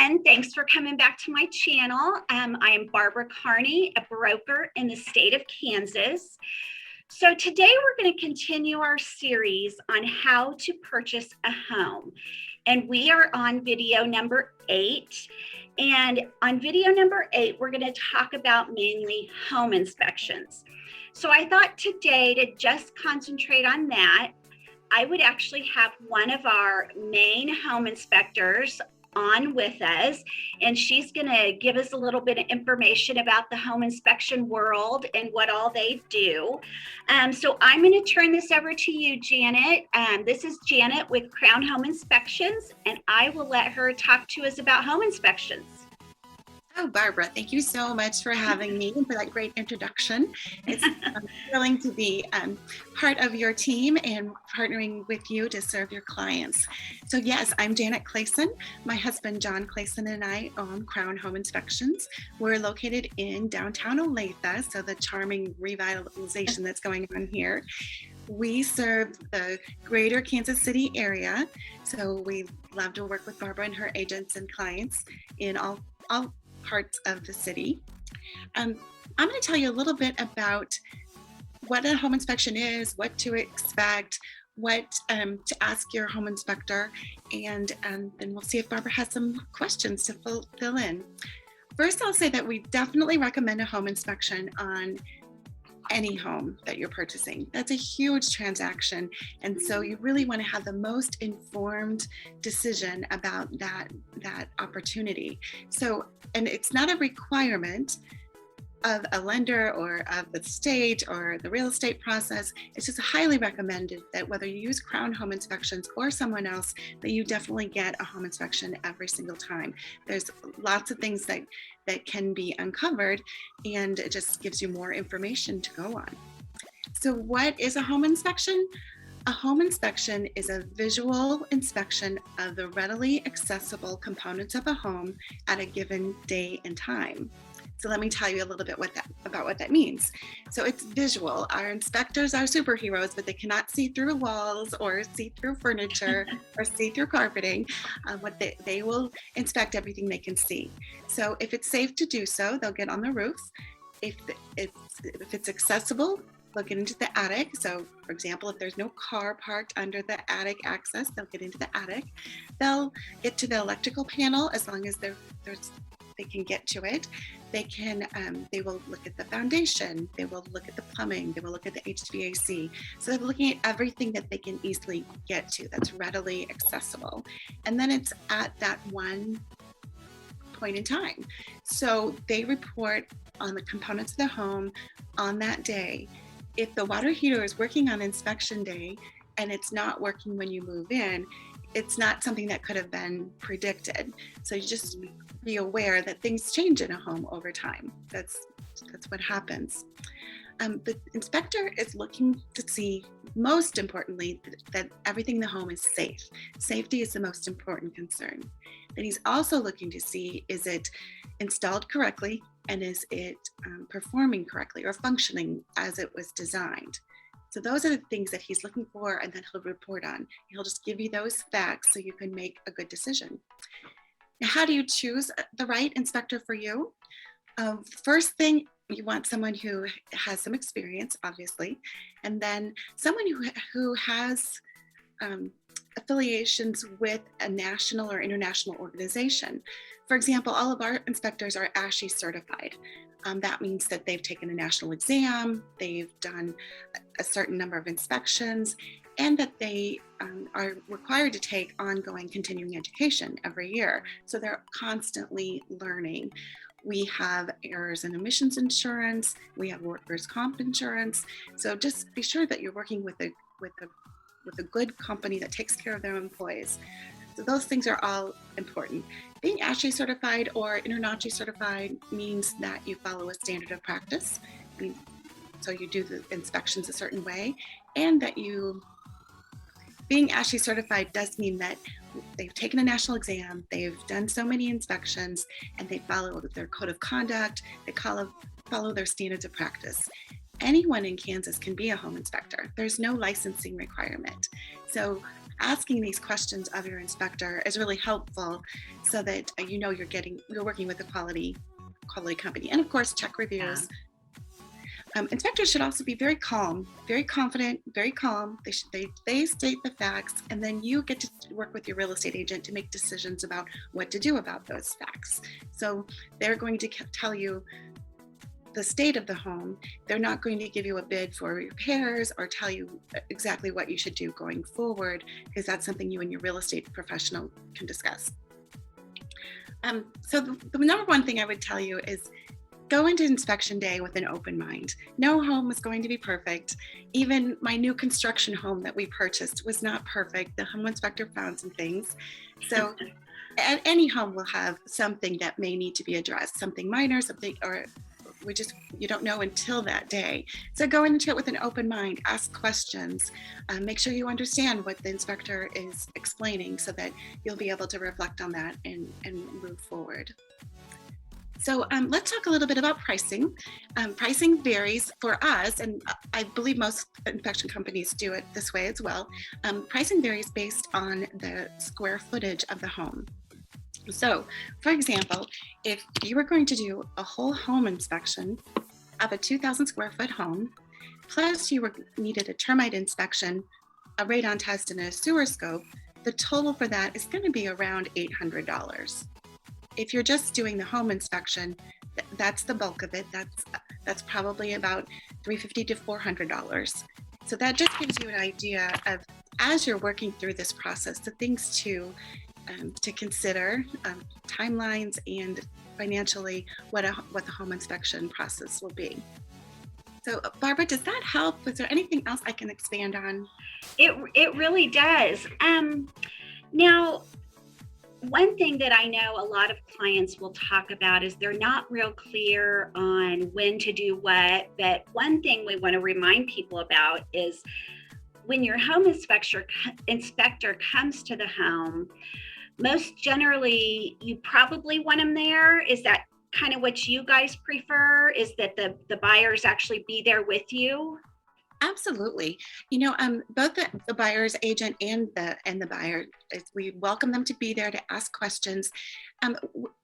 everyone. Thanks for coming back to my channel. I am Barbara Kearney, a broker in the state of Kansas. So today we're going to continue our series on how to purchase a home. And we are on video number 8. And on video number 8, we're going to talk about mainly home inspections. So I thought today to just concentrate on that, I would actually have one of our main home inspectors on with us, and she's going to give us a little bit of information about the home inspection world and what all they do. So I'm going to turn this over to you, Janet. This is Janet with Crown Home Inspections, and I will let her talk to us about home inspections. Oh, Barbara, thank you so much for having me and for that great introduction. It's thrilling to be part of your team and partnering with you to serve your clients. So yes, I'm Janet Clason. My husband, John Clason, and I own Crown Home Inspections. We're located in downtown Olathe, so the charming revitalization that's going on here. We serve the greater Kansas City area, so we love to work with Barbara and her agents and clients in all parts of the city. I'm going to tell you a little bit about what a home inspection is, what to expect, what to ask your home inspector, and then we'll see if Barbara has some questions to fill in. First, I'll say that we definitely recommend a home inspection on any home that you're purchasing. That's a huge transaction, and so you really want to have the most informed decision about that opportunity. So, and it's not a requirement of a lender or of the state or the real estate process. It's just highly recommended that whether you use Crown Home Inspections or someone else, that you definitely get a home inspection every single time. There's lots of things that can be uncovered, and it just gives you more information to go on. So what is a home inspection? A home inspection is a visual inspection of the readily accessible components of a home at a given day and time. So let me tell you a little bit about what that means. So it's visual. Our inspectors are superheroes, but they cannot see through walls or see through furniture or see through carpeting. They will inspect everything they can see. So if it's safe to do so, they'll get on the roof. If it's accessible, they'll get into the attic. So for example, if there's no car parked under the attic access, they'll get into the attic. They'll get to the electrical panel as long as they can get to it. They will look at the foundation, they will look at the plumbing, they will look at the HVAC. So they're looking at everything that they can easily get to that's readily accessible. And then it's at that one point in time. So they report on the components of the home on that day. If the water heater is working on inspection day and it's not working when you move in, it's not something that could have been predicted. So you just be aware that things change in a home over time. That's what happens. The inspector is looking to see, most importantly, that everything in the home is safe. Safety is the most important concern. Then he's also looking to see, is it installed correctly, and is it performing correctly or functioning as it was designed? So those are the things that he's looking for, and then he'll report on. He'll just give you those facts so you can make a good decision. Now, how do you choose the right inspector for you? First thing, you want someone who has some experience, obviously, and then someone who has affiliations with a national or international organization. For example, all of our inspectors are ASHI certified. That means that they've taken a national exam, they've done a certain number of inspections, and that they are required to take ongoing continuing education every year. So they're constantly learning. We have errors and omissions insurance, we have workers' comp insurance. So just be sure that you're working with a good company that takes care of their employees. So those things are all important. Being ASHI certified or InterNACHI certified means that you follow a standard of practice. So you do the inspections a certain way, and that being ASHI certified does mean that they've taken a national exam, they've done so many inspections, and they follow their code of conduct, they follow their standards of practice. Anyone in Kansas can be a home inspector. There's no licensing requirement. So asking these questions of your inspector is really helpful so that you're working with a quality company. And of course, check reviews. Inspectors should also be very calm, very confident, very calm. They state the facts, and then you get to work with your real estate agent to make decisions about what to do about those facts. So they're going to tell you the state of the home. They're not going to give you a bid for repairs or tell you exactly what you should do going forward, because that's something you and your real estate professional can discuss. So the number one thing I would tell you is go into inspection day with an open mind. No home is going to be perfect. Even my new construction home that we purchased was not perfect. The home inspector found some things. So any home will have something that may need to be addressed, something minor, you don't know until that day. So go into it with an open mind, ask questions, make sure you understand what the inspector is explaining so that you'll be able to reflect on that and move forward. So let's talk a little bit about pricing. Pricing varies for us, and I believe most inspection companies do it this way as well. Pricing varies based on the square footage of the home. So, for example, if you were going to do a whole home inspection of a 2,000 square foot home, plus you needed a termite inspection, a radon test, and a sewer scope, the total for that is going to be around $800. If you're just doing the home inspection, that's the bulk of it. That's probably about $350 to $400. So that just gives you an idea of, as you're working through this process, the things to consider, timelines, and financially what the home inspection process will be. So Barbara, does that help? Is there anything else I can expand on? It really does. Now, one thing that I know a lot of clients will talk about is they're not real clear on when to do what, but one thing we want to remind people about is when your home inspector comes to the home, most generally you probably want them there. Is that kind of what you guys prefer? Is that the buyers actually be there with you? Absolutely. Both the buyer's agent and the buyer, we welcome them to be there to ask questions.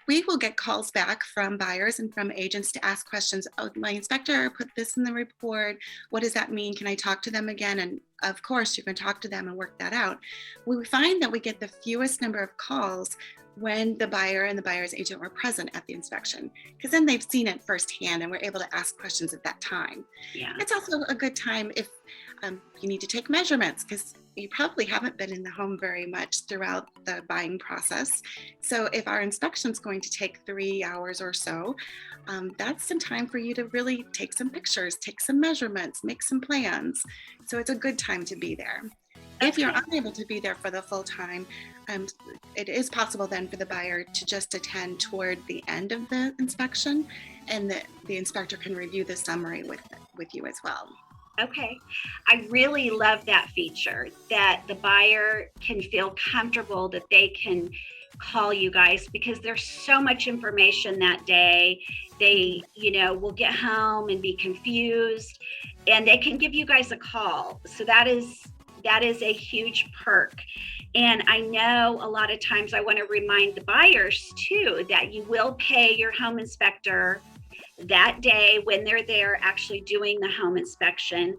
We will get calls back from buyers and from agents to ask questions. Oh, my inspector put this in the report. What does that mean? Can I talk to them again? And of course, you can talk to them and work that out. We find that we get the fewest number of calls when the buyer and the buyer's agent were present at the inspection, because then they've seen it firsthand and we're able to ask questions at that time. Yeah. It's also a good time if you need to take measurements, because you probably haven't been in the home very much throughout the buying process. So if our inspection is going to take 3 hours or so, that's some time for you to really take some pictures, take some measurements, make some plans. So it's a good time to be there. If you're unable to be there for the full time, it is possible then for the buyer to just attend toward the end of the inspection, and the inspector can review the summary with you as well. Okay. I really love that feature, that the buyer can feel comfortable that they can call you guys, because there's so much information that day. They, will get home and be confused, and they can give you guys a call. So that is a huge perk. And I know a lot of times I want to remind the buyers too that you will pay your home inspector that day when they're there actually doing the home inspection.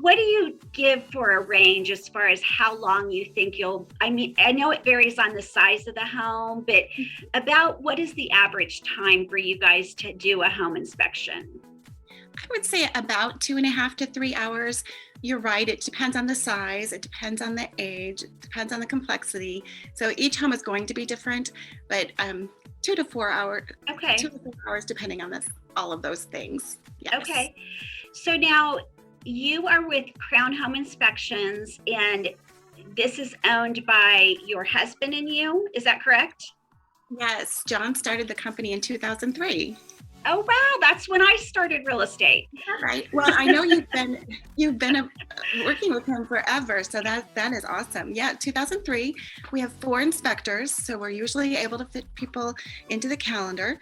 What do you give for a range as far as how long you think I know it varies on the size of the home, but about what is the average time for you guys to do a home inspection? I would say about 2.5 to 3 hours. You're right. It depends on the size. It depends on the age. It depends on the complexity. So each home is going to be different, but 2 to 4 hours. Okay. 2 to 4 hours, depending on all of those things. Yes. Okay. So now you are with Crown Home Inspections, and this is owned by your husband and you. Is that correct? Yes. John started the company in 2003. Oh, wow. That's when I started real estate. Right. Well, I know you've been working with him forever. So that is awesome. Yeah. 2003, we have 4 inspectors. So we're usually able to fit people into the calendar.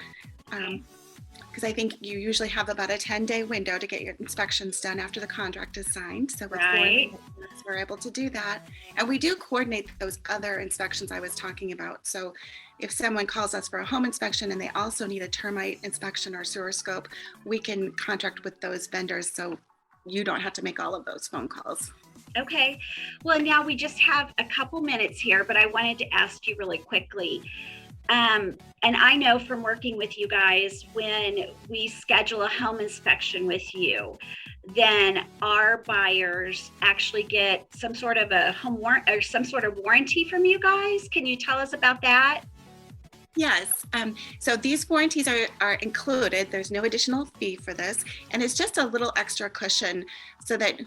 because I think you usually have about a 10-day window to get your inspections done after the contract is signed. So with Right. we're able to do that. And we do coordinate those other inspections I was talking about. So if someone calls us for a home inspection and they also need a termite inspection or sewer scope, we can contract with those vendors so you don't have to make all of those phone calls. Okay. Well, now we just have a couple minutes here, but I wanted to ask you really quickly. And I know from working with you guys, when we schedule a home inspection with you, then our buyers actually get some sort of a home warrant or some sort of warranty from you guys. Can you tell us about that? Yes. So these warranties are included. There's no additional fee for this. And it's just a little extra cushion so that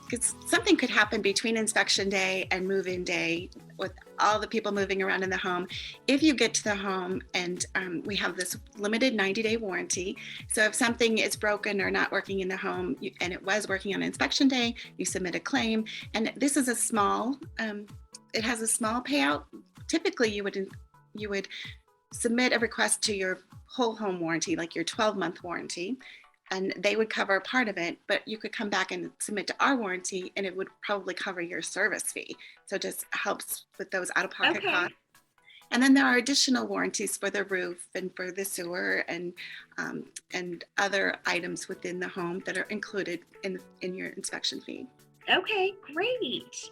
because something could happen between inspection day and move-in day with all the people moving around in the home. If you get to the home and we have this limited 90-day warranty. So if something is broken or not working in the home and it was working on inspection day, you submit a claim. And this is a small, it has a small payout. Typically you would submit a request to your whole home warranty, like your 12-month warranty, and they would cover a part of it, but you could come back and submit to our warranty and it would probably cover your service fee. So it just helps with those out-of-pocket costs. And then there are additional warranties for the roof and for the sewer and other items within the home that are included in your inspection fee. Okay, great.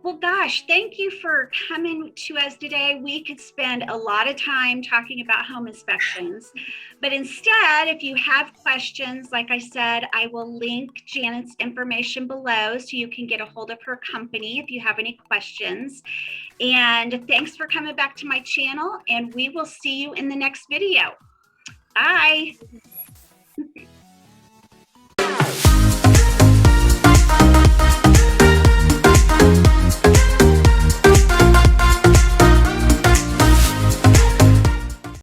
Well, gosh, thank you for coming to us today. We could spend a lot of time talking about home inspections, but instead, if you have questions, like I said, I will link Janet's information below so you can get a hold of her company if you have any questions. And thanks for coming back to my channel, and we will see you in the next video. Bye.